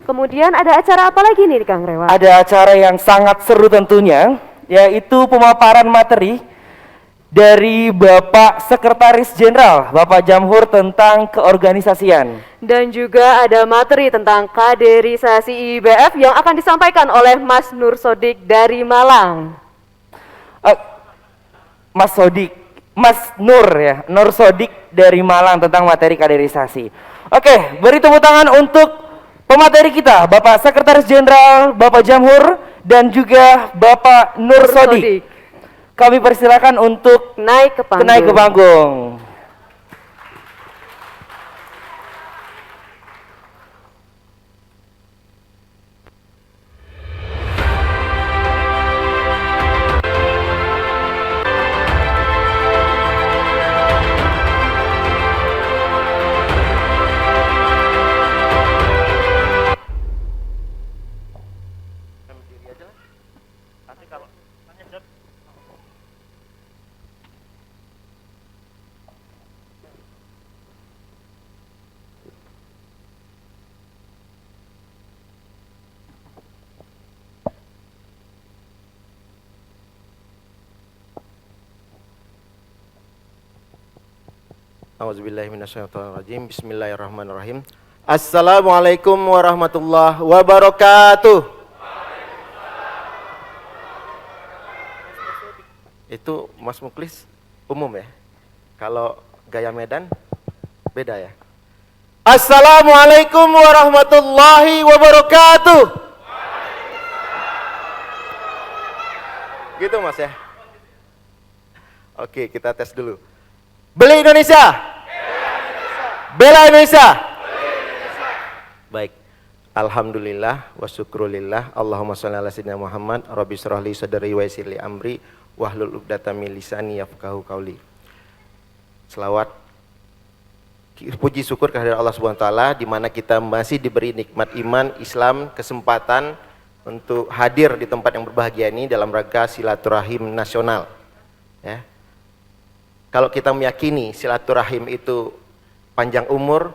Kemudian ada acara apa lagi nih Kang Rewa? Ada acara yang sangat seru tentunya, yaitu pemaparan materi dari Bapak Sekretaris Jenderal, Bapak Jamhur tentang keorganisasian. Dan juga ada materi tentang kaderisasi IBF yang akan disampaikan oleh Mas Nur Sodik dari Malang. Mas Sodik, Mas Nur ya, Nur Sodik dari Malang tentang materi kaderisasi. Oke, beri tepuk tangan untuk pemateri kita, Bapak Sekretaris Jenderal, Bapak Jamhur, dan juga Bapak Nur Sodik. Kami persilakan untuk naik ke panggung. Auzubillahiminasyaitonirrajim. Bismillahirrahmanirrahim. Assalamualaikum warahmatullahi wabarakatuh. Itu Mas Muklis umum ya. Kalau gaya Medan beda ya. Assalamualaikum warahmatullahi wabarakatuh. Gitu Mas ya. Oke, kita tes dulu. Beli Indonesia. Bela Indonesia. Baik. Alhamdulillah wa syukrulillah. Allahumma shalli ala sayyidina Muhammad. Rabbi shrah li sadri wa yassir li amri wahlul 'uqdatam min lisani yafqahu qauli. Selawat puji syukur kehadirat Allah Subhanahu wa taala di mana kita masih diberi nikmat iman, Islam, kesempatan untuk hadir di tempat yang berbahagia ini dalam rangka silaturahim nasional. Ya. Kalau kita meyakini silaturahim itu panjang umur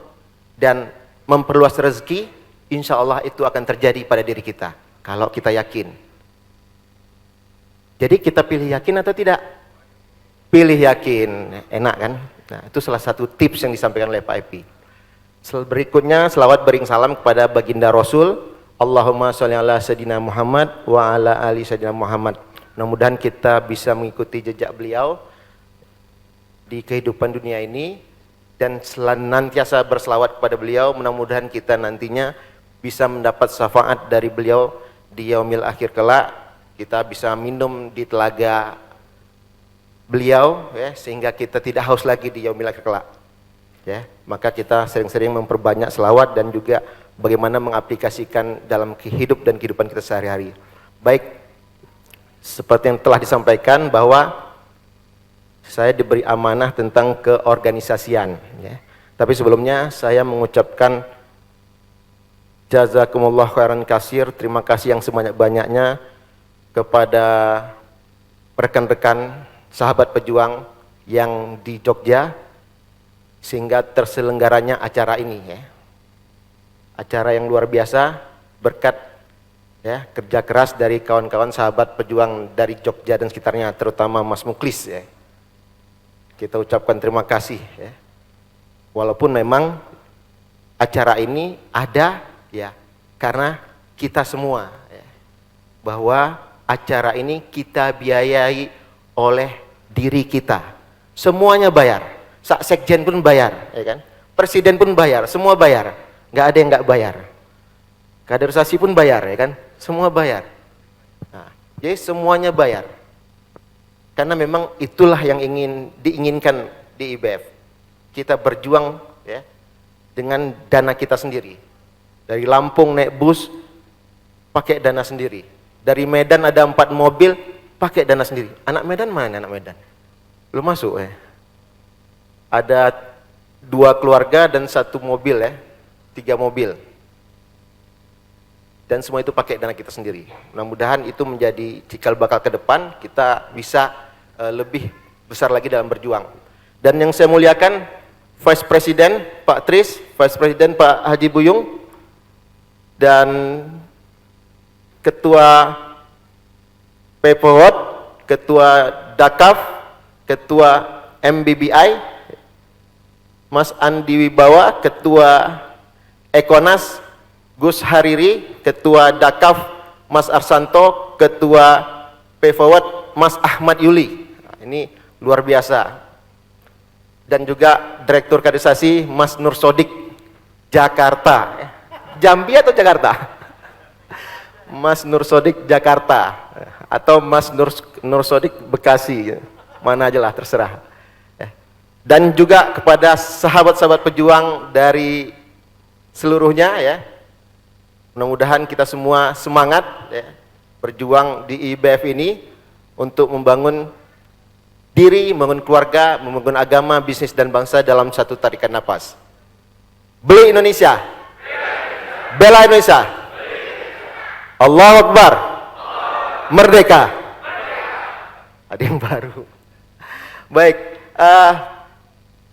dan memperluas rezeki, insya Allah itu akan terjadi pada diri kita. Kalau kita yakin. Jadi kita pilih yakin atau tidak? Pilih yakin, enak kan? Nah, itu salah satu tips yang disampaikan oleh Pak Epi. Berikutnya, selawat bering salam kepada baginda Rasul. Allahumma sholli ala sayyidina Muhammad wa ala ali sayyidina Muhammad. Mudah-mudahan kita bisa mengikuti jejak beliau di kehidupan dunia ini dan senantiasa berselawat kepada beliau. Mudah-mudahan kita nantinya bisa mendapat syafaat dari beliau di yaumil akhir kelak. Kita bisa minum di telaga beliau ya, sehingga kita tidak haus lagi di yaumil akhir kelak ya. Maka kita sering-sering memperbanyak selawat dan juga bagaimana mengaplikasikan dalam hidup dan kehidupan kita sehari-hari. Baik, seperti yang telah disampaikan bahwa saya diberi amanah tentang keorganisasian ya. Tapi sebelumnya saya mengucapkan jazakumullah khairan kasir, terima kasih yang sebanyak-banyaknya kepada rekan-rekan sahabat pejuang yang di Jogja sehingga terselenggaranya acara ini ya. Acara yang luar biasa berkat ya kerja keras dari kawan-kawan sahabat pejuang dari Jogja dan sekitarnya, terutama Mas Muklis ya. Kita ucapkan terima kasih ya. Walaupun memang acara ini ada ya karena kita semua ya. Bahwa acara ini kita biayai oleh diri kita. Semuanya bayar. Sekjen pun bayar, ya kan? Presiden pun bayar, semua bayar. Nggak ada yang nggak bayar. Kaderisasi pun bayar, ya kan? Semua bayar. Nah, jadi semuanya bayar. Karena memang itulah yang diinginkan di IBF. Kita berjuang ya dengan dana kita sendiri. Dari Lampung naik bus pakai dana sendiri. Dari Medan ada 4 mobil pakai dana sendiri. Anak Medan mana anak Medan? Belum masuk ya. Ada 2 keluarga dan 1 mobil ya. 3 mobil. Dan semua itu pakai dana kita sendiri. Mudah-mudahan itu menjadi cikal bakal ke depan kita bisa lebih besar lagi dalam berjuang. Dan yang saya muliakan Vice President Pak Tris, Vice President Pak Haji Buyung, dan Ketua PPWOT, Ketua DAKAF, Ketua MBBI, Mas Andi Wibawa, Ketua Ekonas, Gus Hariri, Ketua DAKAF, Mas Arsanto, Ketua PPWOT, Mas Ahmad Yuli. Nah, ini luar biasa. Dan juga Direktur Kaderisasi, Mas Nur Sodik, Jakarta. Jambi atau Jakarta? Mas Nur Sodik Jakarta atau Mas Nur Sodik Bekasi, mana aja lah terserah. Dan juga kepada sahabat-sahabat pejuang dari seluruhnya ya, mudah-mudahan kita semua semangat ya, berjuang di IBF ini untuk membangun diri, membangun keluarga, membangun agama, bisnis dan bangsa dalam satu tarikan napas. Beli Indonesia, bela Indonesia. Allahu Akbar. Merdeka. Ada yang baru. Baik,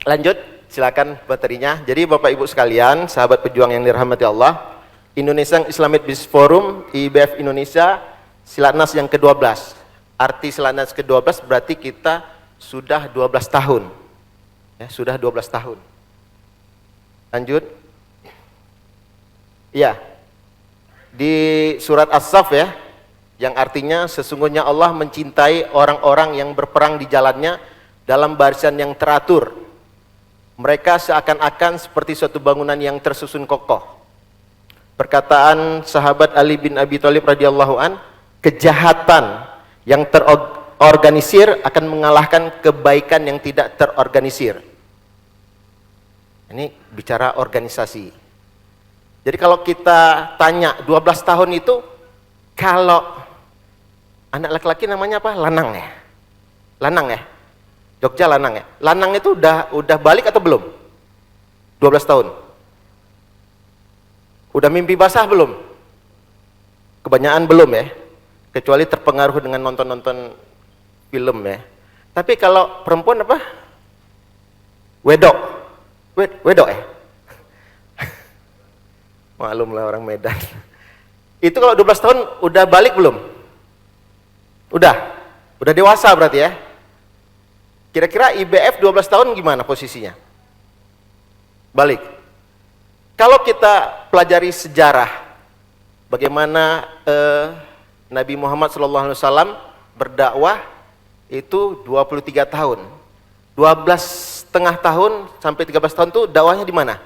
lanjut, silakan baterinya. Jadi Bapak Ibu sekalian, sahabat pejuang yang dirahmati Allah, Indonesian Islamic Business Forum, IBF Indonesia, Silatnas yang ke-12. Arti Silatnas ke-12 berarti kita sudah 12 tahun. Ya, sudah 12 tahun. Lanjut. Iya. Di surat As-Saff ya, yang artinya sesungguhnya Allah mencintai orang-orang yang berperang di jalannya dalam barisan yang teratur. Mereka seakan-akan seperti suatu bangunan yang tersusun kokoh. Perkataan sahabat Ali bin Abi Thalib radhiyallahu an, kejahatan yang terorganisir akan mengalahkan kebaikan yang tidak terorganisir. Ini bicara organisasi. Jadi kalau kita tanya 12 tahun itu, kalau anak laki-laki namanya apa? Lanang ya? Lanang ya? Jogja Lanang ya? Lanang itu udah balik atau belum? 12 tahun. Udah mimpi basah belum? Kebanyakan belum ya? Kecuali terpengaruh dengan nonton-nonton film ya. Tapi kalau perempuan apa? Wedok. Wedok ya? Maklum lah orang Medan. Itu kalau 12 tahun udah balik belum? Udah dewasa berarti ya. Kira-kira IBF 12 tahun gimana posisinya? Balik. Kalau kita pelajari sejarah, bagaimana Nabi Muhammad SAW berdakwah itu 23 tahun. 12,5 tahun sampai 13 tahun tuh dakwahnya di mana?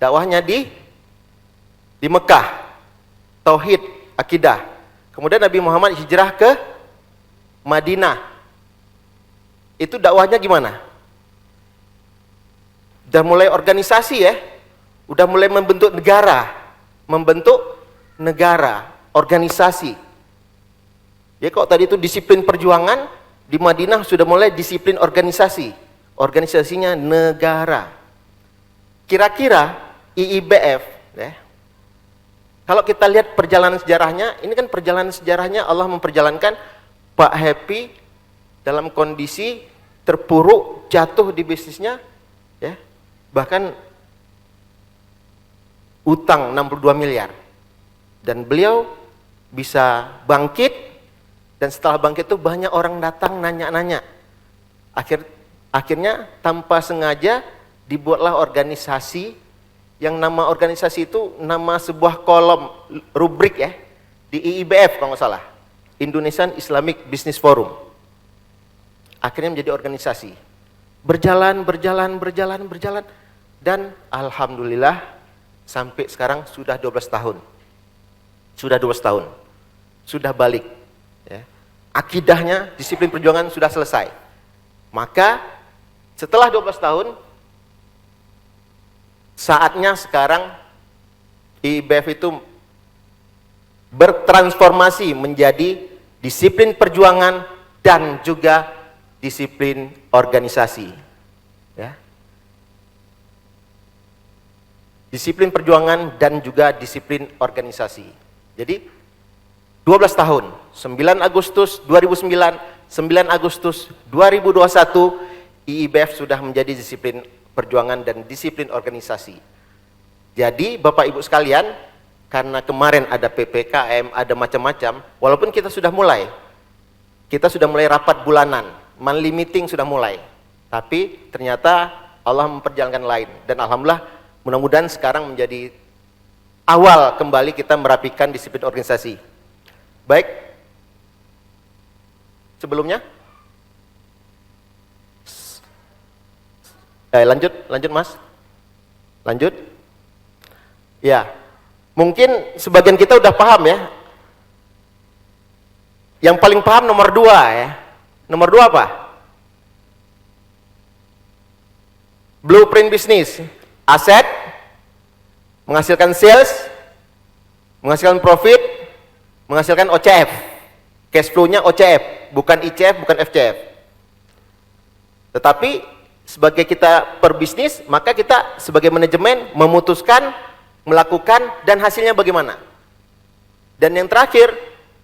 Dakwahnya di Mekah, tauhid, akidah. Kemudian Nabi Muhammad hijrah ke Madinah. Itu dakwahnya gimana? Udah mulai organisasi ya, udah mulai membentuk negara, organisasi. Ya kok tadi itu disiplin perjuangan, di Madinah sudah mulai disiplin organisasi, organisasinya negara. Kira-kira IIBF, ya, kalau kita lihat perjalanan sejarahnya, ini kan perjalanan sejarahnya Allah memperjalankan Pak Happy dalam kondisi terpuruk, jatuh di bisnisnya, ya, bahkan utang 62 miliar. Dan beliau bisa bangkit, dan setelah bangkit itu banyak orang datang nanya-nanya. Akhirnya tanpa sengaja dibuatlah organisasi, yang nama organisasi itu nama sebuah kolom rubrik ya, di IIBF kalau nggak salah, Indonesian Islamic Business Forum. Akhirnya menjadi organisasi. Berjalan, dan alhamdulillah sampai sekarang sudah 12 tahun. Sudah balik. Ya. Akidahnya, disiplin perjuangan sudah selesai. Maka setelah 12 tahun, saatnya sekarang IIBF itu bertransformasi menjadi disiplin perjuangan dan juga disiplin organisasi. Ya. Disiplin perjuangan dan juga disiplin organisasi. Jadi 12 tahun, 9 Agustus 2009, 9 Agustus 2021, IIBF sudah menjadi disiplin perjuangan dan disiplin organisasi. Jadi Bapak Ibu sekalian, karena kemarin ada PPKM, ada macam-macam, walaupun kita sudah mulai rapat bulanan, monthly meeting sudah mulai, tapi ternyata Allah memperjalankan lain, dan alhamdulillah mudah-mudahan sekarang menjadi awal kembali kita merapikan disiplin organisasi. Baik, sebelumnya lanjut Mas, lanjut. Ya, mungkin sebagian kita udah paham ya. Yang paling paham nomor 2 ya. Nomor 2 apa? Blueprint bisnis, aset, menghasilkan sales, menghasilkan profit, menghasilkan OCF. Cash flow-nya OCF, bukan ICF, bukan FCF. Tetapi sebagai kita perbisnis, maka kita sebagai manajemen memutuskan, melakukan, dan hasilnya bagaimana. Dan yang terakhir,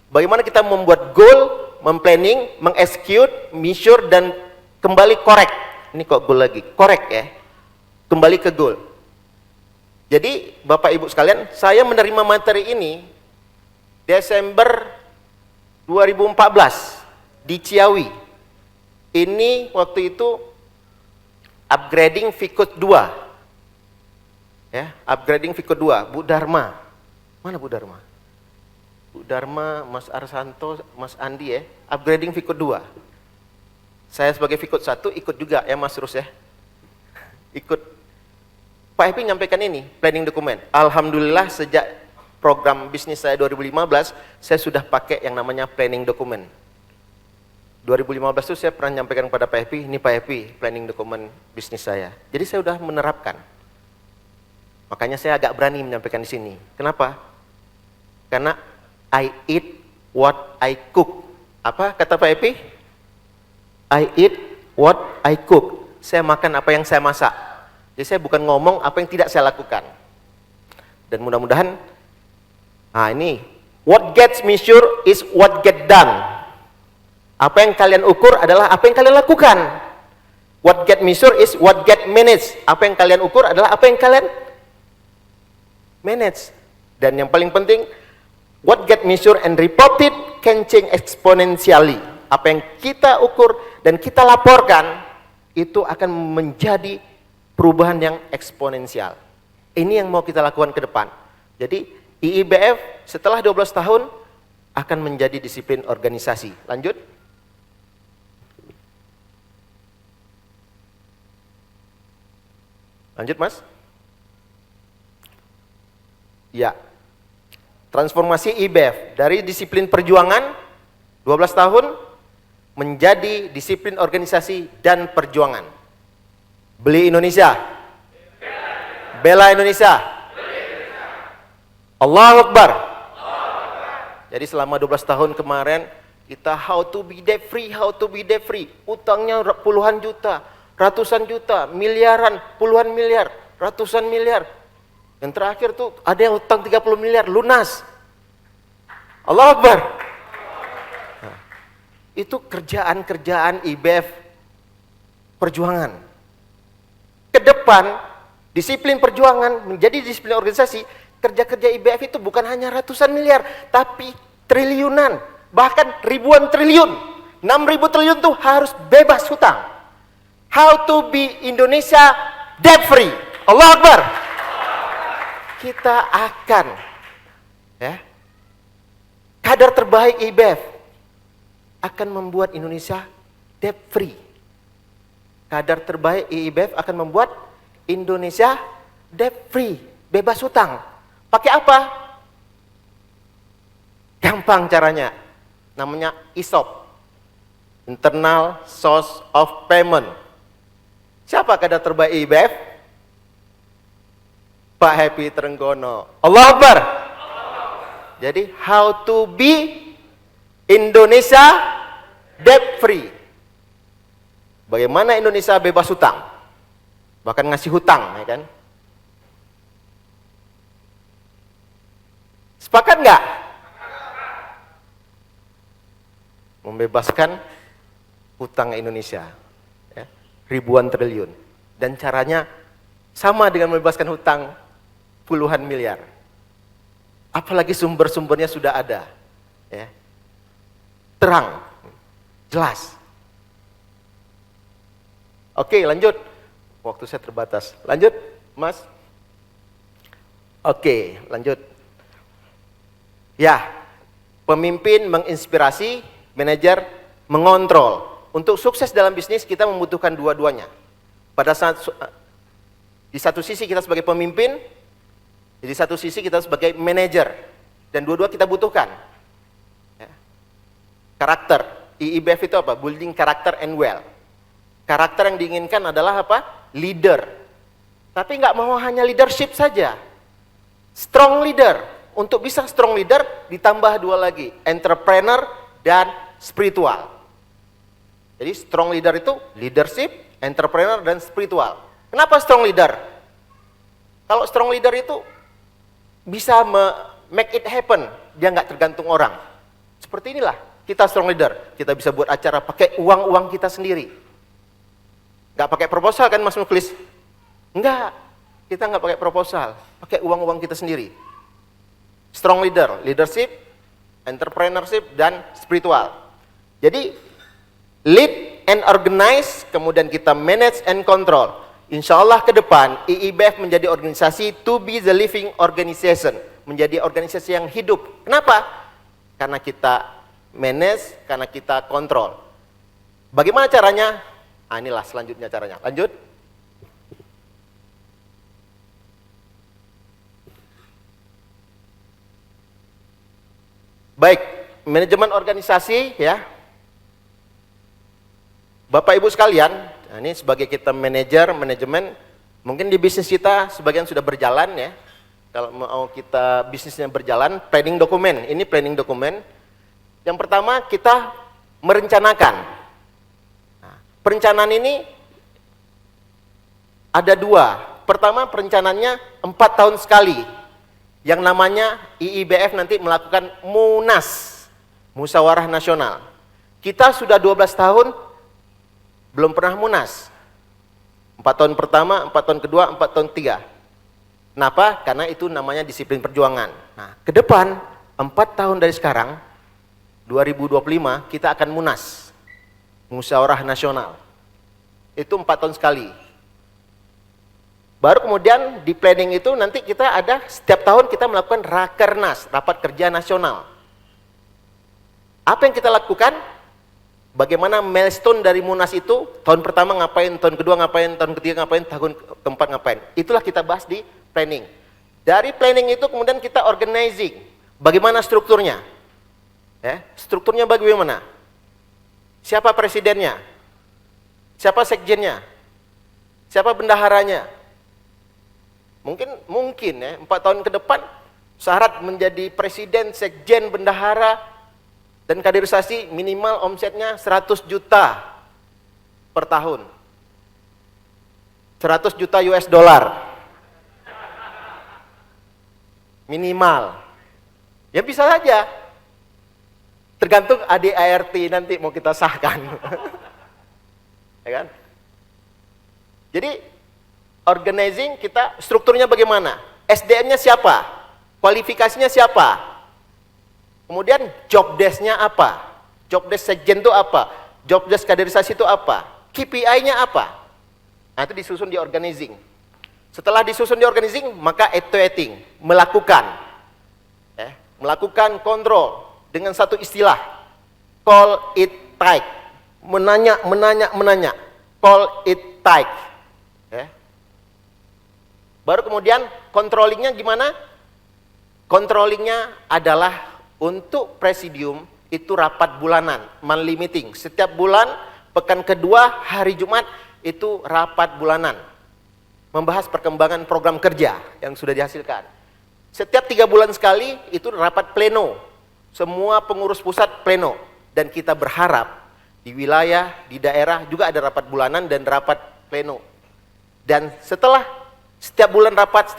bagaimana kita membuat goal, memplanning, mengexecute, measure, dan kembali correct. Ini kok goal lagi, correct ya, kembali ke goal. Jadi Bapak Ibu sekalian, saya menerima materi ini Desember 2014 di Ciawi. Ini waktu itu upgrading Vikut 2. Ya, upgrading Vikut 2, Bu Dharma. Mana Bu Dharma? Bu Dharma, Mas Arsanto, Mas Andi ya, upgrading Vikut 2. Saya sebagai Vikut 1 ikut juga ya Mas Rus ya. Ikut. Pak Happy nyampaikan ini, planning dokumen. Alhamdulillah sejak program bisnis saya 2015, saya sudah pakai yang namanya planning dokumen. 2015 itu saya pernah nyampaikan kepada Pak Happy, ini Pak Happy, planning dokumen bisnis saya. Jadi saya sudah menerapkan. Makanya saya agak berani menyampaikan di sini. Kenapa? Karena I eat what I cook. Apa kata Pak Happy? I eat what I cook. Saya makan apa yang saya masak. Jadi saya bukan ngomong apa yang tidak saya lakukan. Dan mudah-mudahan, ini, what gets measured is what get done. Apa yang kalian ukur adalah apa yang kalian lakukan. What get measured is what get managed. Apa yang kalian ukur adalah apa yang kalian manage. Dan yang paling penting, what get measured and reported can change exponentially. Apa yang kita ukur dan kita laporkan, itu akan menjadi perubahan yang eksponensial. Ini yang mau kita lakukan ke depan. Jadi IIBF setelah 12 tahun akan menjadi disiplin organisasi. Lanjut. Lanjut Mas. Ya, transformasi IBF dari disiplin perjuangan 12 tahun menjadi disiplin organisasi dan perjuangan. Beli Indonesia, bela Indonesia, Allahu Akbar. Jadi selama 12 tahun kemarin kita how to be debt free, utangnya puluhan juta, ratusan juta, miliaran, puluhan miliar, ratusan miliar. Yang terakhir tuh ada yang utang 30 miliar lunas. Allahu Akbar. Nah, itu kerjaan-kerjaan IBF perjuangan. Ke depan disiplin perjuangan menjadi disiplin organisasi. Kerja-kerja IBF itu bukan hanya ratusan miliar, tapi triliunan, bahkan ribuan triliun. 6.000 triliun tuh harus bebas hutang. How to be Indonesia debt free. Allahu Akbar. Kita akan kadar terbaik IBF akan membuat Indonesia debt free. Kadar terbaik IBF akan membuat Indonesia debt free, bebas hutang. Pakai apa? Gampang caranya. Namanya ISOP. Internal Source of Payment. Siapa kadar terbaik IBF? Pak Happy Trenggono. Allahu Akbar. Jadi how to be Indonesia debt free. Bagaimana Indonesia bebas hutang? Bahkan ngasih hutang, ya kan? Sepakat nggak? Membebaskan hutang Indonesia, ya, ribuan triliun. Dan caranya sama dengan membebaskan hutang puluhan miliar. Apalagi sumber-sumbernya sudah ada. Ya. Terang, jelas. Oke, lanjut. Waktu saya terbatas. Lanjut, Mas. Oke, lanjut. Ya, pemimpin menginspirasi, manajer mengontrol. Untuk sukses dalam bisnis kita membutuhkan dua-duanya. Pada saat di satu sisi kita sebagai pemimpin, di satu sisi kita sebagai manajer, dan dua-dua kita butuhkan. Ya. Karakter, IIBF itu apa? Building Character and Well. Karakter yang diinginkan adalah apa? Leader. Tapi nggak mau hanya leadership saja. Strong leader. Untuk bisa strong leader ditambah dua lagi, entrepreneur dan spiritual. Jadi strong leader itu leadership, entrepreneur dan spiritual. Kenapa strong leader? Kalau strong leader itu bisa make it happen, dia nggak tergantung orang. Seperti inilah kita strong leader. Kita bisa buat acara pakai uang-uang kita sendiri. Nggak pakai proposal kan Mas Muklis? Enggak, kita nggak pakai proposal, pakai uang-uang kita sendiri. Strong leader, leadership, entrepreneurship, dan spiritual. Jadi, lead and organize, kemudian kita manage and control. Insya Allah ke depan, IIBF menjadi organisasi to be the living organization. Menjadi organisasi yang hidup. Kenapa? Karena kita manage, karena kita kontrol. Bagaimana caranya? Ah, inilah selanjutnya caranya. Lanjut. Baik, manajemen organisasi ya. Bapak Ibu sekalian, nah ini sebagai kita manajemen, mungkin di bisnis kita sebagian sudah berjalan ya. Kalau mau kita bisnisnya berjalan, planning dokumen. Ini planning dokumen. Yang pertama kita merencanakan. Perencanaan ini ada dua. Pertama perencanaannya 4 tahun sekali. Yang namanya IIBF nanti melakukan Munas, Musyawarah Nasional. Kita sudah 12 tahun belum pernah Munas. 4 tahun pertama, 4 tahun kedua, 4 tahun ketiga. Kenapa? Karena itu namanya disiplin perjuangan. Nah, ke depan 4 tahun dari sekarang 2025 kita akan Munas, Musyawarah Nasional. Itu 4 tahun sekali. Baru kemudian di planning itu nanti kita ada setiap tahun kita melakukan Rakernas, Rapat Kerja Nasional. Apa yang kita lakukan? Bagaimana milestone dari Munas itu? Tahun pertama ngapain, tahun kedua ngapain, tahun ketiga ngapain, tahun keempat ngapain. Itulah kita bahas di planning. Dari planning itu kemudian kita organizing. Bagaimana strukturnya? Strukturnya bagaimana? Siapa presidennya? Siapa sekjennya? Siapa bendaharanya? Mungkin ya, 4 tahun ke depan syarat menjadi presiden, sekjen, bendahara dan kaderisasi minimal omsetnya 100 juta per tahun. 100 juta US dollar. Minimal. Ya bisa saja. Tergantung ADART nanti mau kita sahkan. Ya kan? Jadi organizing kita strukturnya bagaimana? SDM-nya siapa? Kualifikasinya siapa? Kemudian job desk-nya apa? Job desk sekjen itu apa? Job desk kaderisasi itu apa? KPI-nya apa? Nah, itu disusun di organizing. Setelah disusun di organizing, maka evaluating, melakukan kontrol dengan satu istilah, call it tight. Menanya. Call it tight. Baru kemudian controllingnya gimana? Controllingnya adalah untuk presidium itu rapat bulanan, monthly meeting. Setiap bulan, pekan kedua, hari Jumat itu rapat bulanan. Membahas perkembangan program kerja yang sudah dihasilkan. Setiap 3 bulan sekali itu rapat pleno. Semua pengurus pusat pleno. Dan kita berharap di wilayah, di daerah juga ada rapat bulanan dan rapat pleno. Dan setelah setiap bulan rapat,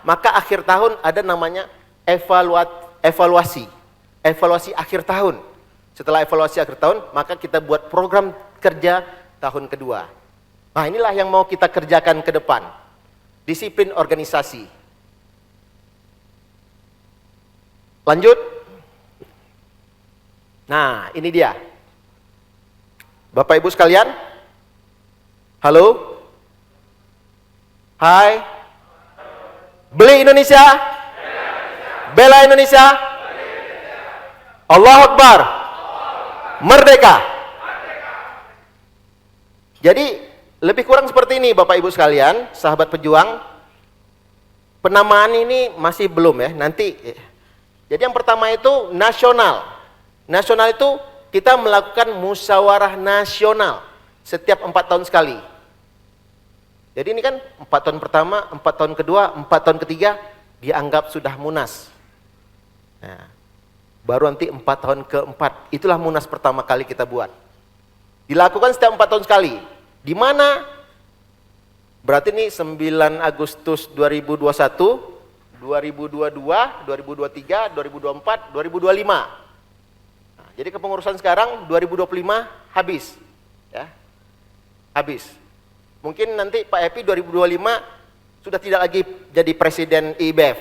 maka akhir tahun ada namanya evaluasi akhir tahun. Setelah evaluasi akhir tahun, maka kita buat program kerja tahun kedua. Nah, inilah yang mau kita kerjakan ke depan. disiplin organisasi. Lanjut. Nah, ini dia. Bapak Ibu sekalian. Halo. Hai. Beli Indonesia. Bela Indonesia. Allahu Akbar. Merdeka. Jadi lebih kurang seperti ini Bapak Ibu sekalian, sahabat pejuang. Penamaan ini masih belum ya, nanti. Jadi yang pertama itu nasional. Nasional itu kita melakukan musyawarah nasional setiap 4 tahun sekali. Jadi ini kan 4 tahun pertama, 4 tahun kedua, 4 tahun ketiga dianggap sudah munas. Nah, baru nanti 4 tahun keempat, itulah munas pertama kali kita buat. Dilakukan setiap 4 tahun sekali. Di mana? Berarti ini 9 Agustus 2021, 2022, 2023, 2024, 2025. Nah, jadi kepengurusan sekarang 2025 habis. Ya. Habis. Mungkin nanti Pak Epi 2025 sudah tidak lagi jadi presiden IBF.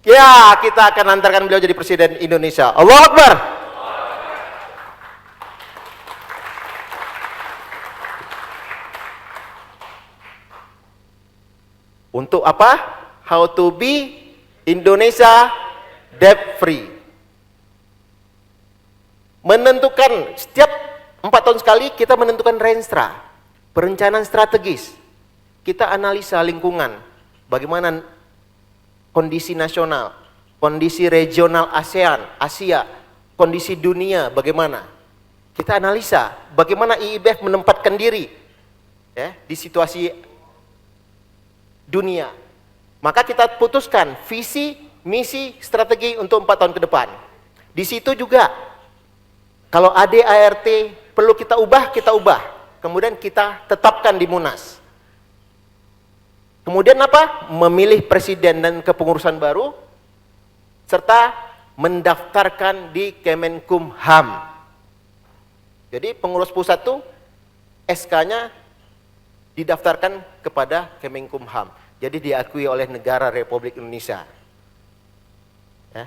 Ya, kita akan antarkan beliau jadi presiden Indonesia. Allahu Akbar. Untuk apa? How to be Indonesia debt free. Menentukan setiap 4 tahun sekali kita menentukan renstra, perencanaan strategis. Kita analisa lingkungan, bagaimana kondisi nasional, kondisi regional ASEAN, Asia, kondisi dunia bagaimana. Kita analisa bagaimana IIBF menempatkan diri ya, di situasi dunia. Maka kita putuskan visi, misi, strategi untuk 4 tahun ke depan. Di situ juga kalau ADART perlu kita ubah, kita ubah. Kemudian kita tetapkan di Munas. Kemudian apa? Memilih presiden dan kepengurusan baru serta mendaftarkan di Kemenkumham. Jadi pengurus pusat tuh SK-nya didaftarkan kepada Kemenkumham. Jadi diakui oleh negara Republik Indonesia. Ya.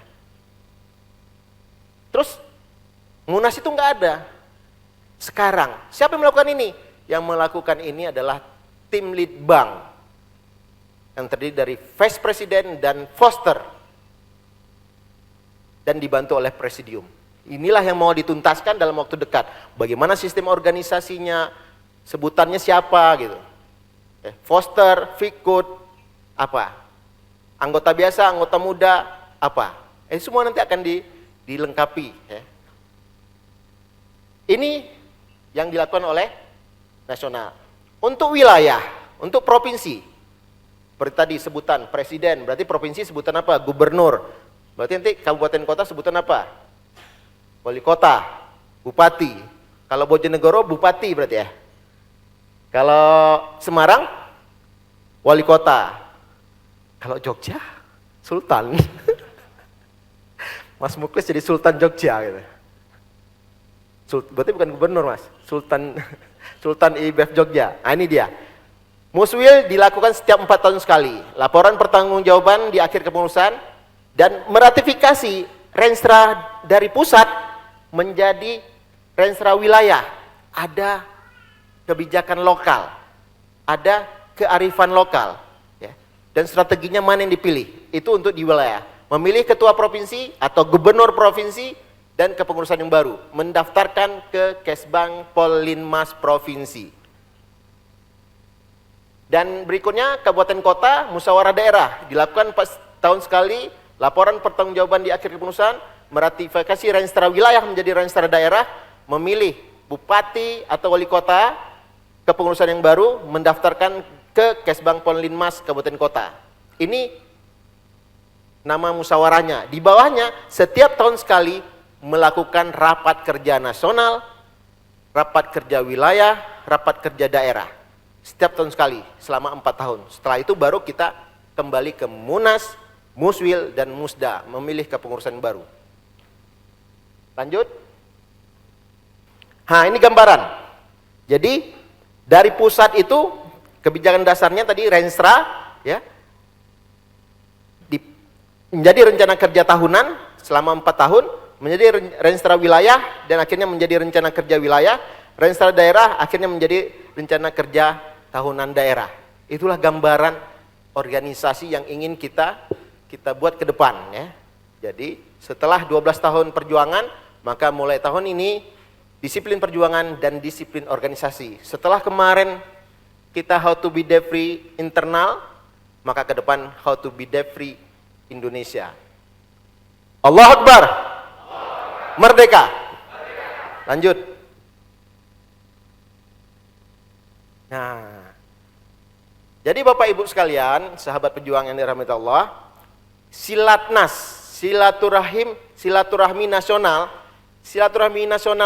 Terus Munas itu nggak ada. Sekarang siapa yang melakukan ini? Yang melakukan ini adalah tim lead bank yang terdiri dari Vice President dan Foster dan dibantu oleh Presidium. Inilah yang mau dituntaskan dalam waktu dekat. Bagaimana sistem organisasinya, sebutannya siapa gitu. Foster, Fikut, apa? Anggota biasa, anggota muda, apa? Semua nanti akan dilengkapi. Ya. Ini yang dilakukan oleh nasional. Untuk wilayah, untuk provinsi, seperti tadi sebutan presiden, berarti provinsi sebutan apa? Gubernur. Berarti nanti kabupaten kota sebutan apa? Wali kota, bupati. Kalau Bojonegoro bupati berarti ya. Kalau Semarang wali kota. Kalau Jogja sultan. Mas Muklis jadi sultan Jogja gitu. Berarti bukan gubernur Mas, sultan Sultan IBF Jogja. Nah, ini dia. Muswil dilakukan setiap 4 tahun sekali. Laporan pertanggungjawaban di akhir kepengurusan dan meratifikasi renstra dari pusat menjadi renstra wilayah. Ada kebijakan lokal, ada kearifan lokal, ya. Dan strateginya mana yang dipilih? Itu untuk di wilayah. Memilih ketua provinsi atau gubernur provinsi dan kepengurusan yang baru, mendaftarkan ke Kesbang Pollinmas provinsi. Dan berikutnya kabupaten kota, musyawarah daerah dilakukan 4 tahun sekali, laporan pertanggungjawaban di akhir kepengurusan, meratifikasi renstra wilayah menjadi renstra daerah, memilih bupati atau wali kota, kepengurusan yang baru, mendaftarkan ke Kesbang Pollinmas kabupaten kota. Ini nama musyawarahnya. Di bawahnya setiap tahun sekali melakukan rapat kerja nasional, rapat kerja wilayah, rapat kerja daerah. Setiap tahun sekali, selama 4 tahun. Setelah itu baru kita kembali ke Munas, Muswil, dan Musda, memilih kepengurusan baru. Lanjut. Nah, ini gambaran. Jadi, dari pusat itu Kebijakan dasarnya tadi Renstra, ya, menjadi rencana kerja tahunan selama 4 tahun, menjadi Renstra wilayah dan akhirnya menjadi rencana kerja wilayah, Renstra daerah akhirnya menjadi rencana kerja tahunan daerah. Itulah gambaran organisasi yang ingin kita buat ke depan, ya. Jadi setelah 12 tahun perjuangan, maka mulai tahun ini disiplin perjuangan dan disiplin organisasi. Setelah kemarin kita how to be debt free internal, maka ke depan how to be debt free Indonesia. Allahu Akbar. Merdeka. Lanjut. Nah, jadi Bapak Ibu sekalian, sahabat pejuang yang dirahmati Allah, Silatnas, silaturahmi nasional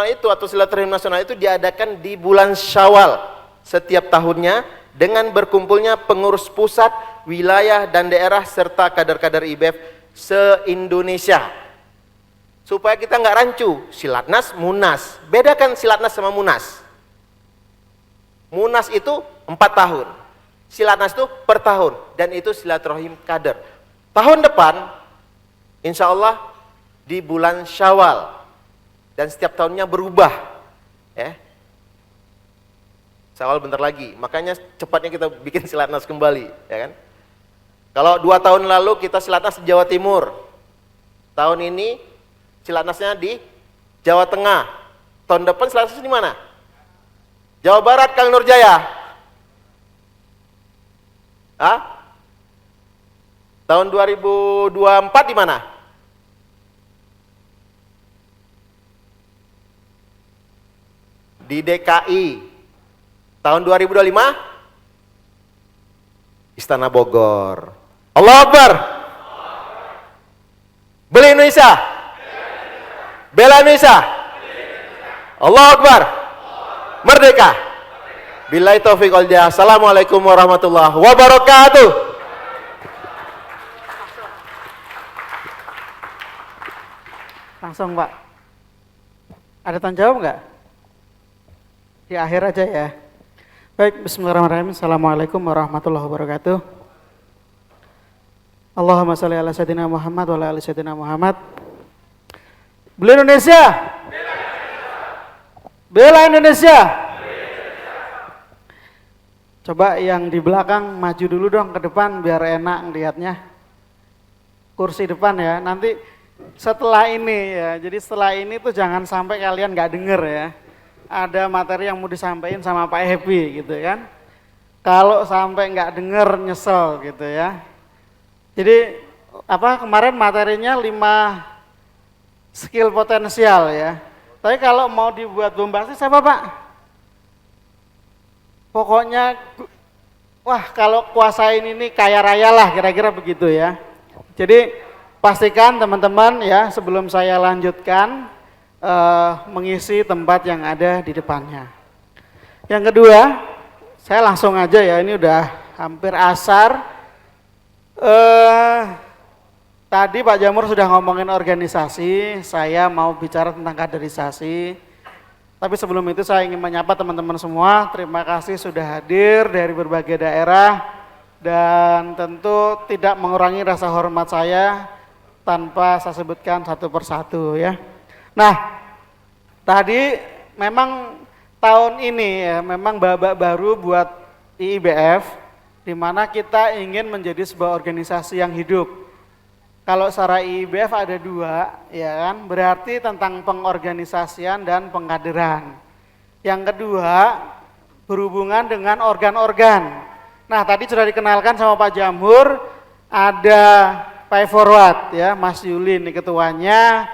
itu atau silaturahim nasional itu diadakan di bulan Syawal setiap tahunnya dengan berkumpulnya pengurus pusat, wilayah dan daerah serta kader-kader IBF se-Indonesia. Supaya kita nggak rancu, Silatnas, Munas. Bedakan Silatnas sama Munas. Munas itu 4 tahun. Silatnas itu per tahun dan itu silaturahim kader. Tahun depan insya Allah di bulan Syawal dan setiap tahunnya berubah, ya. Syawal bentar lagi, makanya cepatnya kita bikin Silatnas kembali, ya kan? Kalau 2 tahun lalu kita Silatnas di Jawa Timur, tahun ini Silatnasnya di Jawa Tengah, tahun depan Silatnas di mana? Jawa Barat, Kang Nurjaya. Tahun 2024 di mana? Di DKI. Tahun 2025? Istana Bogor. Allahu Akbar. Bela Indonesia. Bela Indonesia. Allahu Akbar. Merdeka. Billahi taufiq wal hidayah. Assalamualaikum warahmatullahi wabarakatuh. Langsung Pak. Ada tanya jawab nggak? Di akhir aja ya. Baik, bismillahirrahmanirrahim. Assalamualaikum warahmatullahi wabarakatuh. Allahumma sholli ala sayyidina Muhammad wa ala ali sayyidina Muhammad. Bela Indonesia. Bela Indonesia. Coba yang di belakang maju dulu dong ke depan biar enak ngelihatnya. Kursi depan ya. Nanti setelah ini ya. Jadi setelah ini tuh jangan sampai kalian nggak denger ya. Ada materi yang mau disampaikan sama Pak Happy gitu kan. Kalau sampai nggak denger nyesel gitu ya. Jadi kemarin materinya 5 skill potensial ya. Tapi kalau mau dibuat bombastis apa Pak? Pokoknya wah kalau kuasain ini kaya raya lah kira-kira begitu ya. Jadi pastikan teman-teman ya sebelum saya lanjutkan mengisi tempat yang ada di depannya. Yang kedua, saya langsung aja ya, ini udah hampir asar. Tadi Pak Jamur sudah ngomongin organisasi, saya mau bicara tentang kaderisasi. Tapi sebelum itu saya ingin menyapa teman-teman semua, terima kasih sudah hadir dari berbagai daerah dan tentu tidak mengurangi rasa hormat saya tanpa saya sebutkan satu persatu ya. Nah, tadi memang tahun ini ya, memang babak baru buat IIBF, di mana kita ingin menjadi sebuah organisasi yang hidup. Kalau secara IIBF ada 2, ya kan, berarti tentang pengorganisasian dan pengkaderan. Yang kedua, berhubungan dengan organ-organ. Nah, tadi sudah dikenalkan sama Pak Jamhur, ada Pay Forward ya, Mas Yuli ini ketuanya.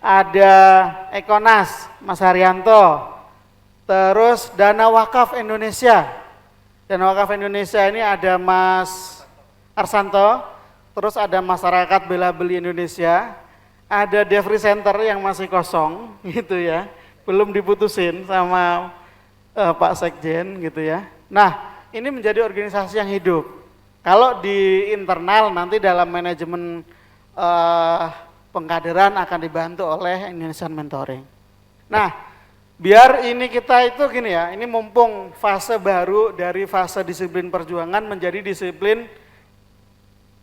Ada Ekonas, Mas Haryanto, terus Dana Wakaf Indonesia. Dana Wakaf Indonesia ini ada Mas Arsanto, terus ada Masyarakat Bela Beli Indonesia, ada Devri Center yang masih kosong gitu ya, belum diputusin sama Pak Sekjen gitu ya. Nah, ini menjadi organisasi yang hidup. Kalau di internal nanti dalam manajemen pengkaderan akan dibantu oleh Indonesian Mentoring. Nah, Biar ini kita itu gini ya, ini mumpung fase baru dari fase disiplin perjuangan menjadi disiplin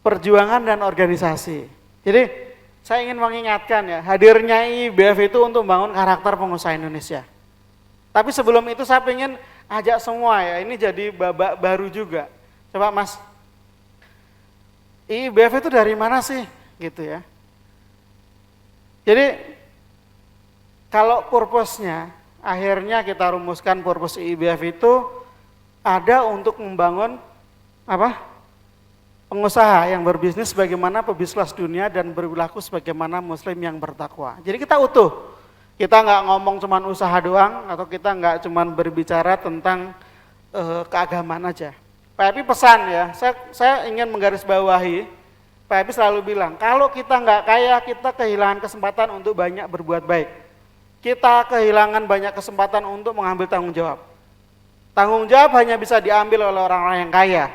perjuangan dan organisasi. Jadi saya ingin mengingatkan ya, hadirnya IBF itu untuk membangun karakter pengusaha Indonesia. Tapi sebelum itu saya ingin ajak semua ya, ini jadi babak baru juga. Coba Mas, IBF itu dari mana sih? Gitu ya. Jadi kalau purpose-nya, akhirnya kita rumuskan purpose IBF itu ada untuk membangun apa? Pengusaha yang berbisnis sebagaimana pebisnis dunia dan berlaku sebagaimana muslim yang bertakwa. Jadi kita utuh, kita nggak ngomong cuman usaha doang atau kita nggak cuman berbicara tentang keagamaan aja. Pak Epi pesan ya, saya ingin menggarisbawahi, Pak Epi selalu bilang, kalau kita nggak kaya, kita kehilangan kesempatan untuk banyak berbuat baik. Kita kehilangan banyak kesempatan untuk mengambil tanggung jawab. Tanggung jawab hanya bisa diambil oleh orang-orang yang kaya.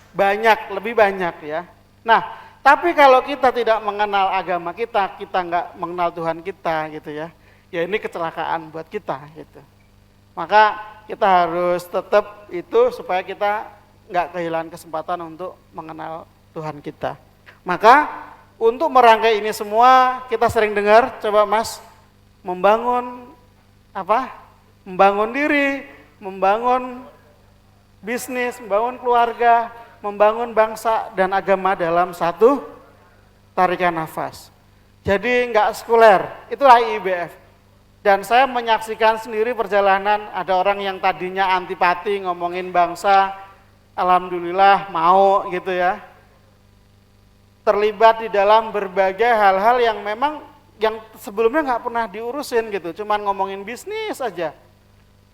Banyak, lebih banyak ya. Nah, tapi kalau kita tidak mengenal agama kita nggak mengenal Tuhan kita gitu ya, ya ini kecelakaan buat kita gitu. Maka kita harus tetap itu supaya kita nggak kehilangan kesempatan untuk mengenal Tuhan kita. Maka untuk merangkai ini semua kita sering dengar, coba Mas, membangun apa? Membangun diri, membangun bisnis, membangun keluarga, membangun bangsa dan agama dalam satu tarikan nafas. Jadi enggak sekuler, itulah IBF. Dan saya menyaksikan sendiri perjalanan, ada orang yang tadinya antipati ngomongin bangsa, alhamdulillah mau gitu ya. Terlibat di dalam berbagai hal-hal yang memang yang sebelumnya nggak pernah diurusin gitu, cuman ngomongin bisnis aja.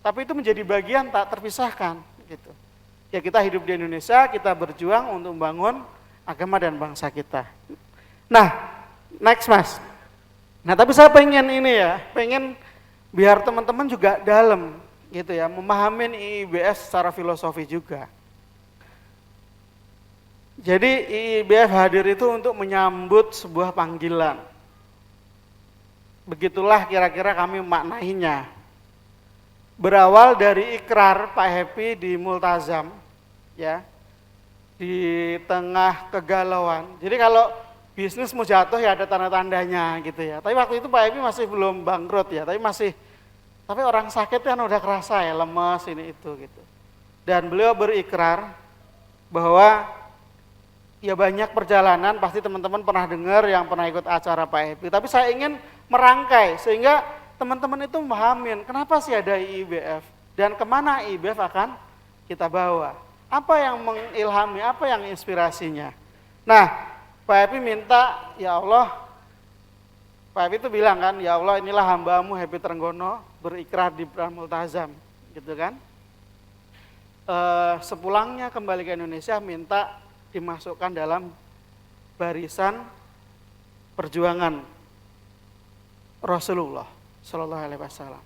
Tapi itu menjadi bagian tak terpisahkan gitu. Ya kita hidup di Indonesia, kita berjuang untuk membangun agama dan bangsa kita. Nah, next Mas. Nah tapi saya pengen ini ya, pengen biar teman-teman juga dalam gitu ya, memahami IIBF secara filosofi juga. Jadi IIBF hadir itu untuk menyambut sebuah panggilan. Begitulah kira-kira kami memaknainya. Berawal dari ikrar Pak Happy di Multazam, ya, di tengah kegalauan. Jadi kalau bisnis mau jatuh ya ada tanda-tandanya gitu ya. Tapi waktu itu Pak Happy masih belum bangkrut ya, tapi orang sakit kan udah kerasa ya, lemes ini itu gitu. Dan beliau berikrar bahwa ya banyak perjalanan, pasti teman-teman pernah dengar yang pernah ikut acara Pak Happy. Tapi saya ingin merangkai sehingga teman-teman itu memahamin kenapa sih ada IIBF dan kemana IIBF akan kita bawa. Apa yang mengilhami, apa yang inspirasinya. Nah, Pak Happy minta, ya Allah, Pak Happy itu bilang kan, ya Allah inilah hambamu Happy Trenggono berikrar di Multazam, gitu kan. Sepulangnya kembali ke Indonesia minta dimasukkan dalam barisan perjuangan Rasulullah Shallallahu Alaihi Wasallam.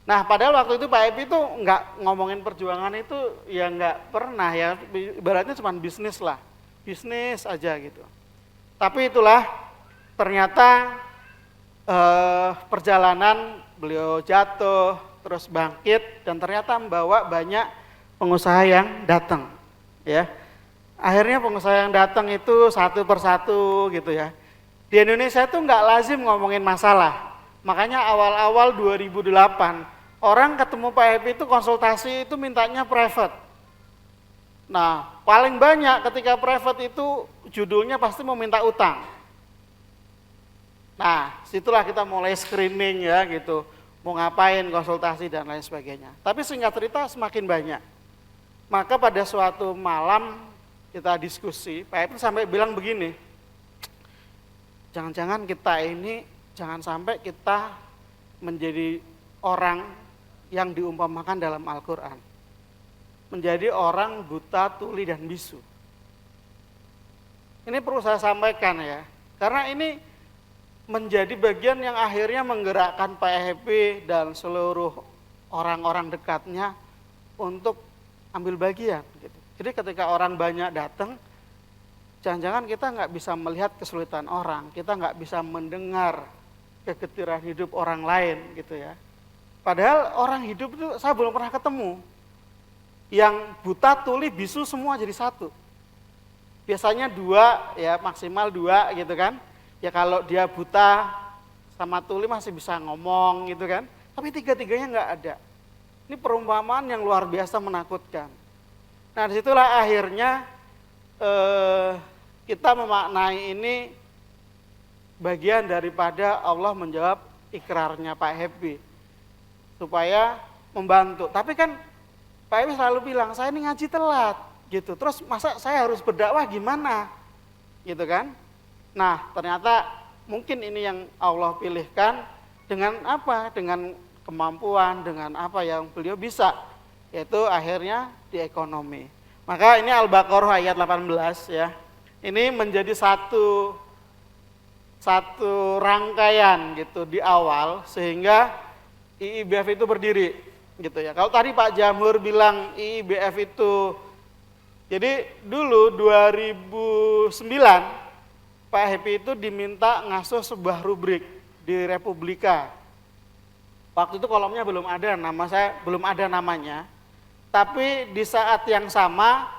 Nah padahal waktu itu Pak Happy itu nggak ngomongin perjuangan itu ya nggak pernah ya, ibaratnya cuma bisnis lah, bisnis aja gitu. Tapi itulah ternyata perjalanan beliau jatuh, terus bangkit dan ternyata membawa banyak pengusaha yang datang, ya. Akhirnya pengusaha yang datang itu satu persatu gitu ya. Di Indonesia itu nggak lazim ngomongin masalah. Makanya awal-awal 2008 orang ketemu Pak Happy itu konsultasi itu mintanya private. Nah paling banyak ketika private itu judulnya pasti mau minta utang. Nah situlah kita mulai screening ya gitu. Mau ngapain konsultasi dan lain sebagainya. Tapi singkat cerita semakin banyak. Maka pada suatu malam kita diskusi, Pak Happy sampai bilang begini, jangan-jangan kita ini, jangan sampai kita menjadi orang yang diumpamakan dalam Al-Quran. Menjadi orang buta, tuli, dan bisu. Ini perlu saya sampaikan ya, karena ini menjadi bagian yang akhirnya menggerakkan Pak Happy dan seluruh orang-orang dekatnya untuk ambil bagian. Gitu. Jadi ketika orang banyak datang, jangan-jangan kita nggak bisa melihat kesulitan orang, kita nggak bisa mendengar kegetiran hidup orang lain gitu ya. Padahal orang hidup itu saya belum pernah ketemu. Yang buta, tuli, bisu semua jadi satu. Biasanya dua, ya maksimal dua gitu kan. Ya kalau dia buta sama tuli masih bisa ngomong gitu kan. Tapi tiga-tiganya nggak ada. Ini perumpamaan yang luar biasa menakutkan. Nah disitulah akhirnya kita memaknai ini bagian daripada Allah menjawab ikrarnya Pak Happy. Supaya membantu. Tapi kan Pak Happy selalu bilang, saya ini ngaji telat gitu. Terus masa saya harus berdakwah gimana? Gitu kan? Nah ternyata mungkin ini yang Allah pilihkan dengan apa? Dengan kemampuan, dengan apa yang beliau bisa. Yaitu akhirnya di ekonomi. Maka ini Al-Baqarah ayat 18 ya. Ini menjadi satu rangkaian gitu di awal sehingga IIBF itu berdiri gitu ya. Kalau tadi Pak Jamhur bilang IIBF itu, jadi dulu 2009 Pak Happy itu diminta ngasuh sebuah rubrik di Republika. Waktu itu kolomnya belum ada, nama saya belum ada namanya. Tapi di saat yang sama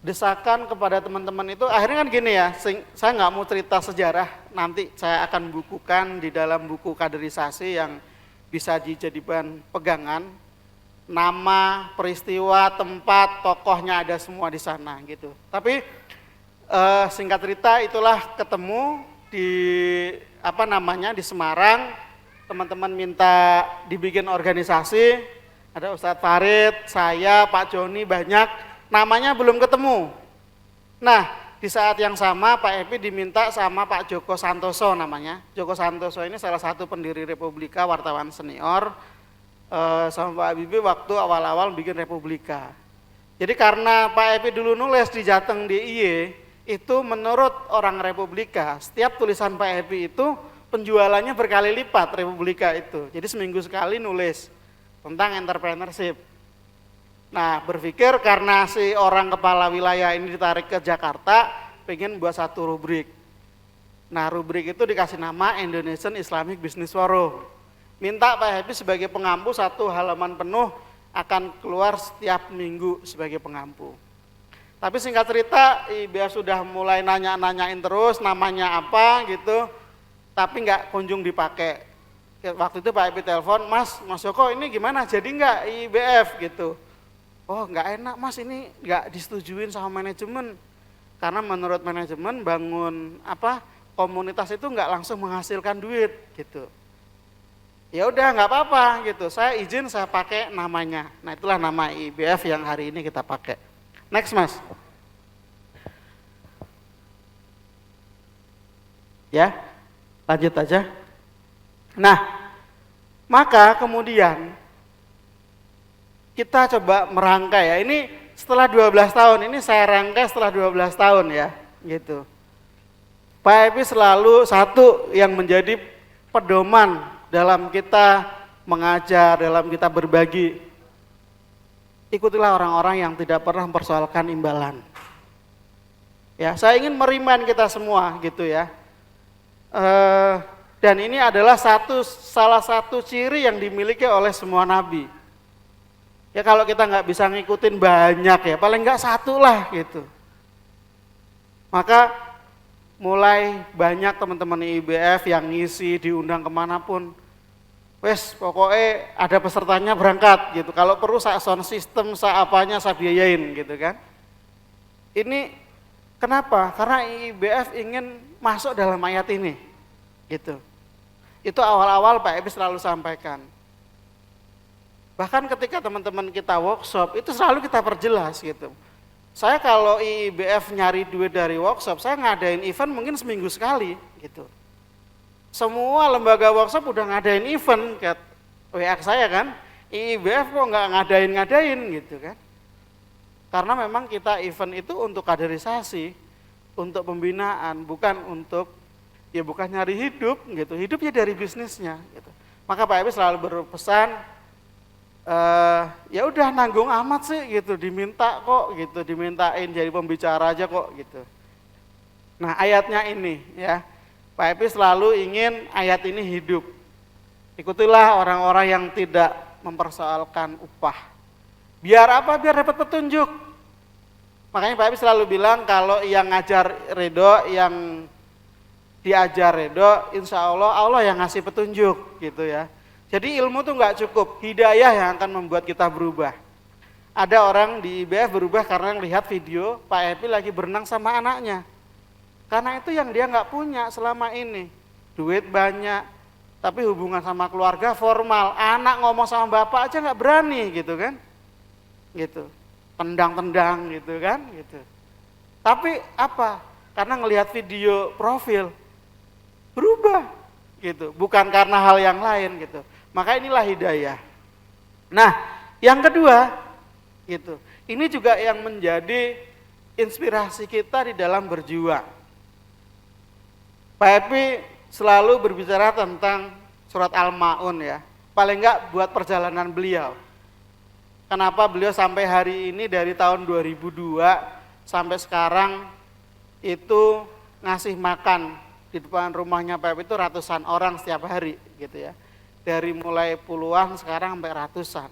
desakan kepada teman-teman itu akhirnya kan gini ya, saya nggak mau cerita sejarah, nanti saya akan bukukan di dalam buku kaderisasi yang bisa dijadikan pegangan, nama, peristiwa, tempat, tokohnya ada semua di sana gitu. Tapi singkat cerita itulah ketemu di di Semarang, teman-teman minta dibikin organisasi, ada Ustadz Farid, saya, Pak Joni banyak, namanya belum ketemu. Nah di saat yang sama Pak Epi diminta sama Pak Joko Santoso namanya. Joko Santoso ini salah satu pendiri Republika, wartawan senior, sama Pak Habibie waktu awal-awal bikin Republika. Jadi karena Pak Epi dulu nulis di Jateng DIY, itu menurut orang Republika, setiap tulisan Pak Epi itu penjualannya berkali lipat Republika itu. Jadi seminggu sekali nulis tentang entrepreneurship. Nah berpikir karena si orang kepala wilayah ini ditarik ke Jakarta, pengen buat satu rubrik. Nah rubrik itu dikasih nama Indonesian Islamic Business Forum. Minta Pak Happy sebagai pengampu, satu halaman penuh akan keluar setiap minggu sebagai pengampu. Tapi singkat cerita, IBF sudah mulai nanya-nanyain terus namanya apa gitu, tapi nggak kunjung dipakai. Waktu itu Pak Happy telepon, Mas Joko ini gimana, jadi nggak IBF gitu. Oh nggak enak Mas, ini nggak disetujuin sama manajemen. Karena menurut manajemen bangun komunitas itu nggak langsung menghasilkan duit gitu. Ya udah nggak apa-apa gitu, saya izin saya pakai namanya. Nah itulah nama IBF yang hari ini kita pakai. Next Mas. Ya, lanjut aja. Nah, maka kemudian kita coba merangkai ya, ini setelah 12 tahun, ini saya rangkai setelah 12 tahun ya, gitu. Pak Epi selalu satu yang menjadi pedoman dalam kita mengajar, dalam kita berbagi. Ikutilah orang-orang yang tidak pernah mempersoalkan imbalan. Ya, saya ingin meriman kita semua gitu ya. Dan ini adalah salah satu ciri yang dimiliki oleh semua nabi. Ya kalau kita nggak bisa ngikutin banyak ya, paling nggak satu lah gitu. Maka mulai banyak teman-teman IBF yang ngisi, diundang kemanapun. Wes pokoknya ada pesertanya berangkat gitu. Kalau perlu saya sound system, saya apanya saya biayain gitu kan. Ini kenapa? Karena IBF ingin masuk dalam ayat ini gitu. Itu awal-awal Pak Ebi selalu sampaikan. Bahkan ketika teman-teman kita workshop, itu selalu kita perjelas gitu. Saya kalau IIBF nyari duit dari workshop, saya ngadain event mungkin seminggu sekali gitu. Semua lembaga workshop udah ngadain event, kayak WA saya kan, IIBF kok nggak ngadain gitu kan. Karena memang kita event itu untuk kaderisasi, untuk pembinaan, bukan bukan nyari hidup gitu, hidupnya dari bisnisnya gitu. Maka Pak Ebi selalu berpesan, ya udah nanggung amat sih gitu, diminta kok gitu, dimintain jadi pembicara aja kok gitu. Nah ayatnya ini ya, Pak Epi selalu ingin ayat ini hidup. Ikutilah orang-orang yang tidak mempersoalkan upah. Biar apa? Biar dapat petunjuk. Makanya Pak Epi selalu bilang kalau yang ngajar Ridho, yang diajar Ridho, insya Allah Allah yang ngasih petunjuk gitu ya. Jadi ilmu tuh nggak cukup, hidayah yang akan membuat kita berubah. Ada orang di IBF berubah karena lihat video Pak Epi lagi berenang sama anaknya. Karena itu yang dia nggak punya selama ini. Duit banyak, tapi hubungan sama keluarga formal. Anak ngomong sama bapak aja nggak berani gitu kan. Gitu, tendang-tendang gitu kan. Gitu. Tapi apa? Karena ngelihat video profil, berubah gitu. Bukan karena hal yang lain gitu. Maka inilah hidayah. Nah, yang kedua, gitu. Ini juga yang menjadi inspirasi kita di dalam berjuang. Pak Epi selalu berbicara tentang surat Al-Ma'un ya. Paling enggak buat perjalanan beliau. Kenapa beliau sampai hari ini dari tahun 2002 sampai sekarang itu ngasih makan di depan rumahnya Pak Epi itu ratusan orang setiap hari gitu ya. Dari mulai puluhan sekarang sampai ratusan.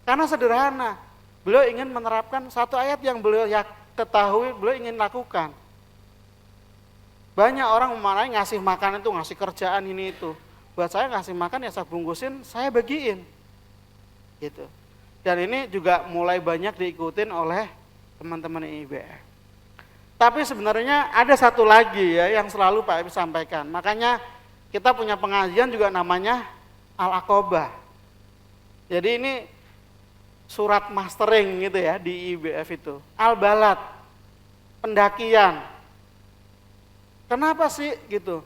Karena sederhana, beliau ingin menerapkan satu ayat yang beliau ketahui, beliau ingin lakukan. Banyak orang memaknai ngasih makan itu, ngasih kerjaan ini itu. Buat saya ngasih makan ya saya bungkusin, saya bagiin. Gitu. Dan ini juga mulai banyak diikutin oleh teman-teman IBF. Tapi sebenarnya ada satu lagi ya yang selalu Pak Epi sampaikan. Makanya kita punya pengajian juga namanya Al-Aqobah. Jadi ini surat mastering gitu ya di IBF itu. Al-Balad, pendakian. Kenapa sih gitu?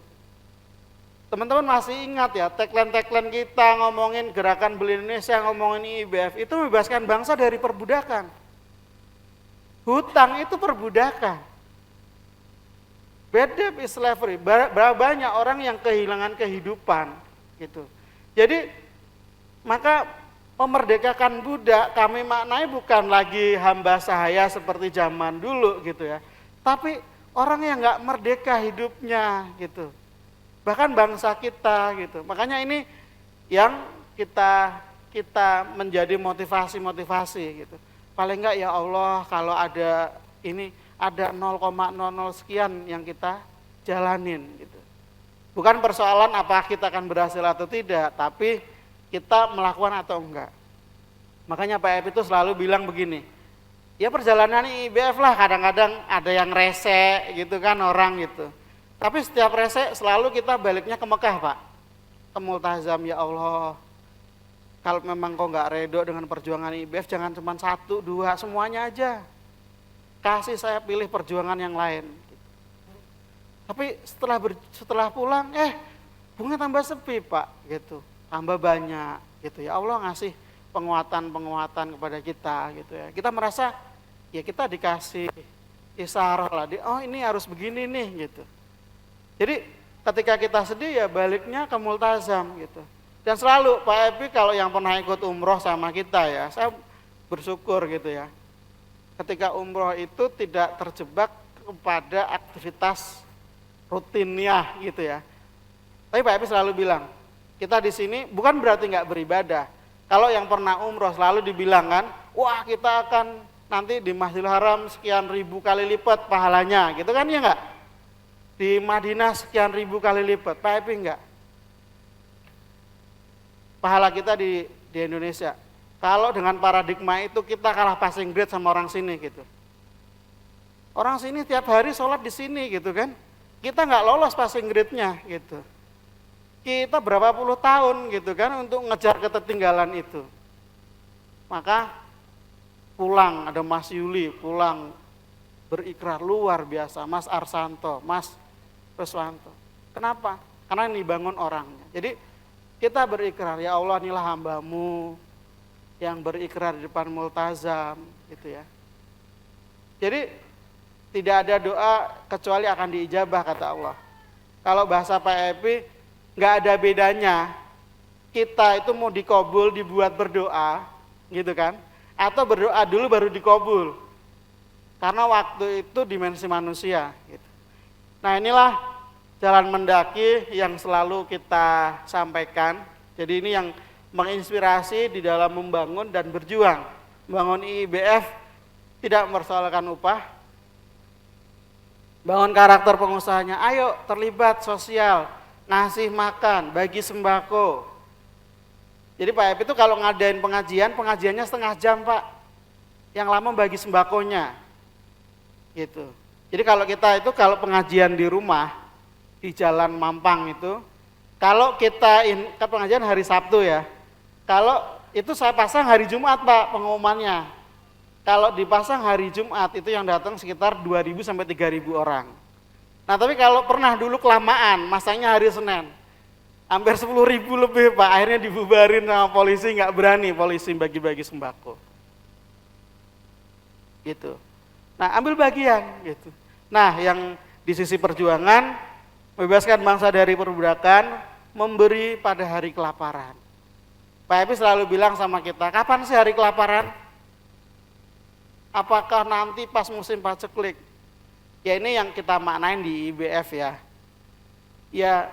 Teman-teman masih ingat ya tagline-tagline kita ngomongin gerakan Beli Indonesia, ngomongin IBF itu membebaskan bangsa dari perbudakan. Hutang itu perbudakan. Bad debt is slavery. Berapa banyak orang yang kehilangan kehidupan gitu. Jadi maka memerdekakan budak kami maknai bukan lagi hamba sahaya seperti zaman dulu gitu ya. Tapi orang yang nggak merdeka hidupnya gitu. Bahkan bangsa kita gitu. Makanya ini yang kita menjadi motivasi gitu. Paling enggak ya Allah kalau ada ini ada 0,00 sekian yang kita jalanin gitu. Bukan persoalan apa kita akan berhasil atau tidak, tapi kita melakukan atau enggak. Makanya Pak Epi itu selalu bilang begini, ya perjalanan IBF lah kadang-kadang ada yang rese gitu kan orang gitu. Tapi setiap rese selalu kita baliknya ke Mekah Pak, ke Multazam. Ya Allah, kalau memang kau nggak redo dengan perjuangan IBF jangan cuma 1, 2, semuanya aja. Kasih saya pilih perjuangan yang lain. Tapi setelah pulang, bunga tambah sepi Pak, gitu, tambah banyak, gitu ya Allah ngasih penguatan kepada kita, gitu ya. Kita merasa, ya kita dikasih isyarat lah, oh ini harus begini nih, gitu. Jadi ketika kita sedih ya baliknya ke Multazam, gitu. Dan selalu Pak Epi kalau yang pernah ikut umroh sama kita ya, saya bersyukur gitu ya. Ketika umroh itu tidak terjebak kepada aktivitas rutinnya gitu ya. Tapi Pak Epi selalu bilang, kita di sini bukan berarti nggak beribadah. Kalau yang pernah umroh selalu dibilang kan, wah kita akan nanti di Masjidil Haram sekian ribu kali lipat pahalanya, gitu kan ya nggak? Di Madinah sekian ribu kali lipat, Pak Epi enggak. Pahala kita di Indonesia. Kalau dengan paradigma itu kita kalah passing grade sama orang sini gitu. Orang sini tiap hari sholat di sini gitu kan. Kita nggak lolos passing grade-nya gitu. Kita berapa puluh tahun gitu kan untuk ngejar ketertinggalan itu. Maka pulang, ada Mas Yuli pulang berikrar luar biasa, Mas Arsanto, Mas Reswanto. Kenapa? Karena ini bangun orangnya. Jadi kita berikrar, ya Allah inilah hambamu yang berikrar di depan Multazam gitu ya. Jadi tidak ada doa kecuali akan diijabah kata Allah. Kalau bahasa Pak Epi nggak ada bedanya kita itu mau dikabul dibuat berdoa gitu kan, atau berdoa dulu baru dikabul. Karena waktu itu dimensi manusia gitu. Nah inilah jalan mendaki yang selalu kita sampaikan. Jadi ini yang menginspirasi di dalam membangun dan berjuang. Membangun IIBF tidak mempersoalkan upah. Bangun karakter pengusahanya, ayo terlibat sosial, ngasih makan, bagi sembako. Jadi Pak Epi itu kalau ngadain pengajian, pengajiannya setengah jam Pak. Yang lama bagi sembakonya. Gitu. Jadi kalau kita itu kalau pengajian di rumah, di Jalan Mampang itu, kalau kita pengajian hari Sabtu ya, kalau itu saya pasang hari Jumat Pak pengumumannya. Kalau dipasang hari Jumat itu yang datang sekitar 2.000 sampai 3.000 orang. Nah tapi kalau pernah dulu kelamaan, masangnya hari Senin, hampir 10.000 lebih Pak, akhirnya dibubarin sama polisi, nggak berani polisi bagi-bagi sembako. Gitu. Nah ambil bagian gitu. Nah yang di sisi perjuangan, membebaskan bangsa dari perbudakan, memberi pada hari kelaparan. Pak Epi selalu bilang sama kita, kapan sih hari kelaparan? Apakah nanti pas musim paceklik? Ya ini yang kita maknain di IBF ya. Ya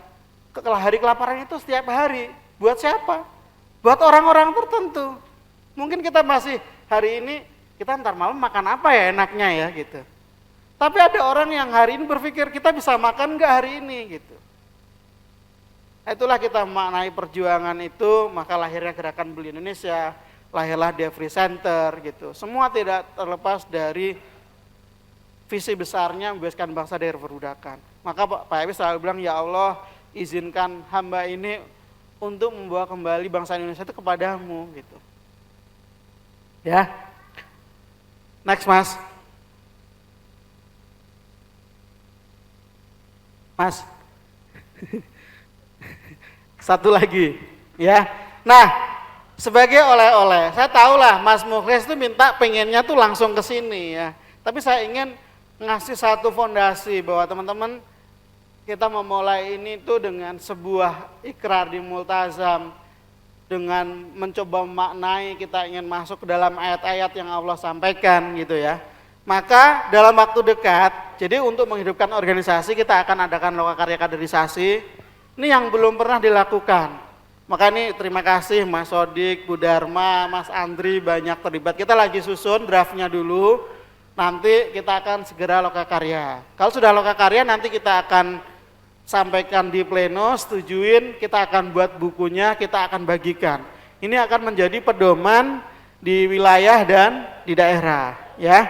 hari kelaparan itu setiap hari. Buat siapa? Buat orang-orang tertentu. Mungkin kita masih hari ini, kita ntar malam makan apa ya enaknya ya gitu. Tapi ada orang yang hari ini berpikir kita bisa makan nggak hari ini gitu. Itulah kita maknai perjuangan itu, maka lahirnya Gerakan Beli Indonesia, lahirlah Devri Center gitu. Semua tidak terlepas dari visi besarnya membebaskan bangsa dari perbudakan. Maka Pak Epi selalu bilang, ya Allah izinkan hamba ini untuk membawa kembali bangsa Indonesia itu kepadamu gitu. Ya. Next Mas. Mas. Satu lagi, ya. Nah, sebagai oleh-oleh, saya tahulah Mas Mukhlis itu minta pengennya tuh langsung ke sini ya. Tapi saya ingin ngasih satu fondasi bahwa teman-teman kita memulai ini tuh dengan sebuah ikrar di multazam, dengan mencoba memaknai kita ingin masuk ke dalam ayat-ayat yang Allah sampaikan gitu ya. Maka dalam waktu dekat, jadi untuk menghidupkan organisasi kita akan adakan lokakarya kaderisasi. Ini yang belum pernah dilakukan. Maka ini terima kasih Mas Sodik, Bu Dharma, Mas Andri banyak terlibat. Kita lagi susun draftnya dulu, nanti kita akan segera lokakarya. Kalau sudah lokakarya nanti kita akan sampaikan di pleno, setujuin, kita akan buat bukunya, kita akan bagikan. Ini akan menjadi pedoman di wilayah dan di daerah, ya.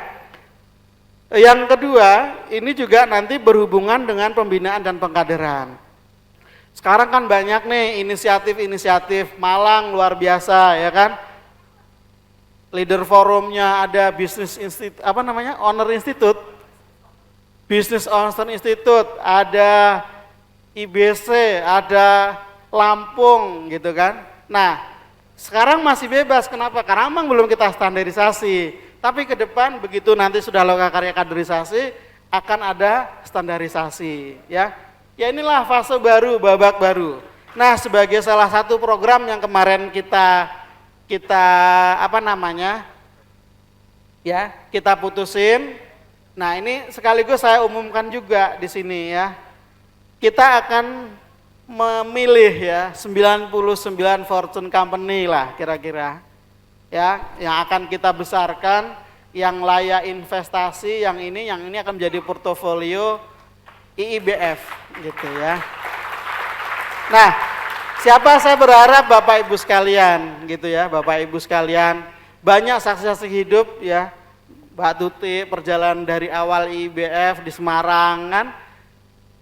Yang kedua, ini juga nanti berhubungan dengan pembinaan dan pengkaderan. Sekarang kan banyak nih inisiatif-inisiatif, Malang luar biasa, ya kan. Leader forumnya ada Business Institute, Owner Institute, Business Owner Institute, ada IBC, ada Lampung gitu kan. Nah, sekarang masih bebas, kenapa? Karena memang belum kita standarisasi. Tapi ke depan begitu nanti sudah lokakarya kaderisasi, akan ada standarisasi ya. Ya inilah fase baru, babak baru. Nah, sebagai salah satu program yang kemarin kita kita putusin. Nah, ini sekaligus saya umumkan juga di sini ya. Kita akan memilih ya 99 Fortune Company lah kira-kira. Ya, yang akan kita besarkan, yang layak investasi, yang ini akan menjadi portofolio IIBF gitu ya. Nah, saya berharap Bapak Ibu sekalian gitu ya, Bapak Ibu sekalian, banyak saksi-saksi hidup ya, Mbak Tuti perjalanan dari awal IIBF di Semarang kan,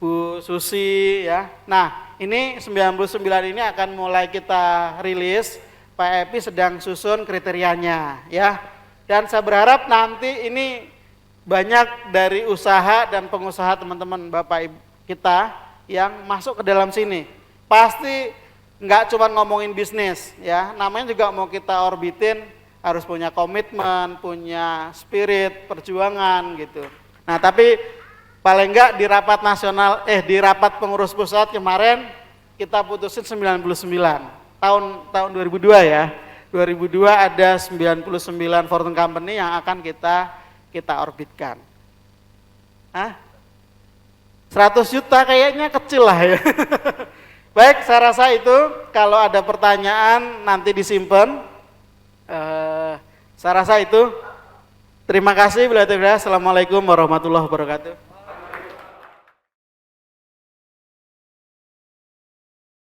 Bu Susi ya. Nah, ini 99 ini akan mulai kita rilis, Pak Epi sedang susun kriterianya ya. Dan saya berharap nanti ini banyak dari usaha dan pengusaha teman-teman Bapak Ibu kita yang masuk ke dalam sini. Pasti nggak cuma ngomongin bisnis ya, namanya juga mau kita orbitin harus punya komitmen, punya spirit, perjuangan gitu. Nah tapi paling enggak di rapat nasional, di rapat pengurus pusat kemarin kita putusin 99, tahun 2002 ya. 2002 ada 99 Fortune Company yang akan kita orbitkan. 100 juta kayaknya kecil lah ya. Baik, saya rasa itu kalau ada pertanyaan nanti disimpan. Saya rasa itu. Terima kasih. Assalamualaikum warahmatullahi wabarakatuh.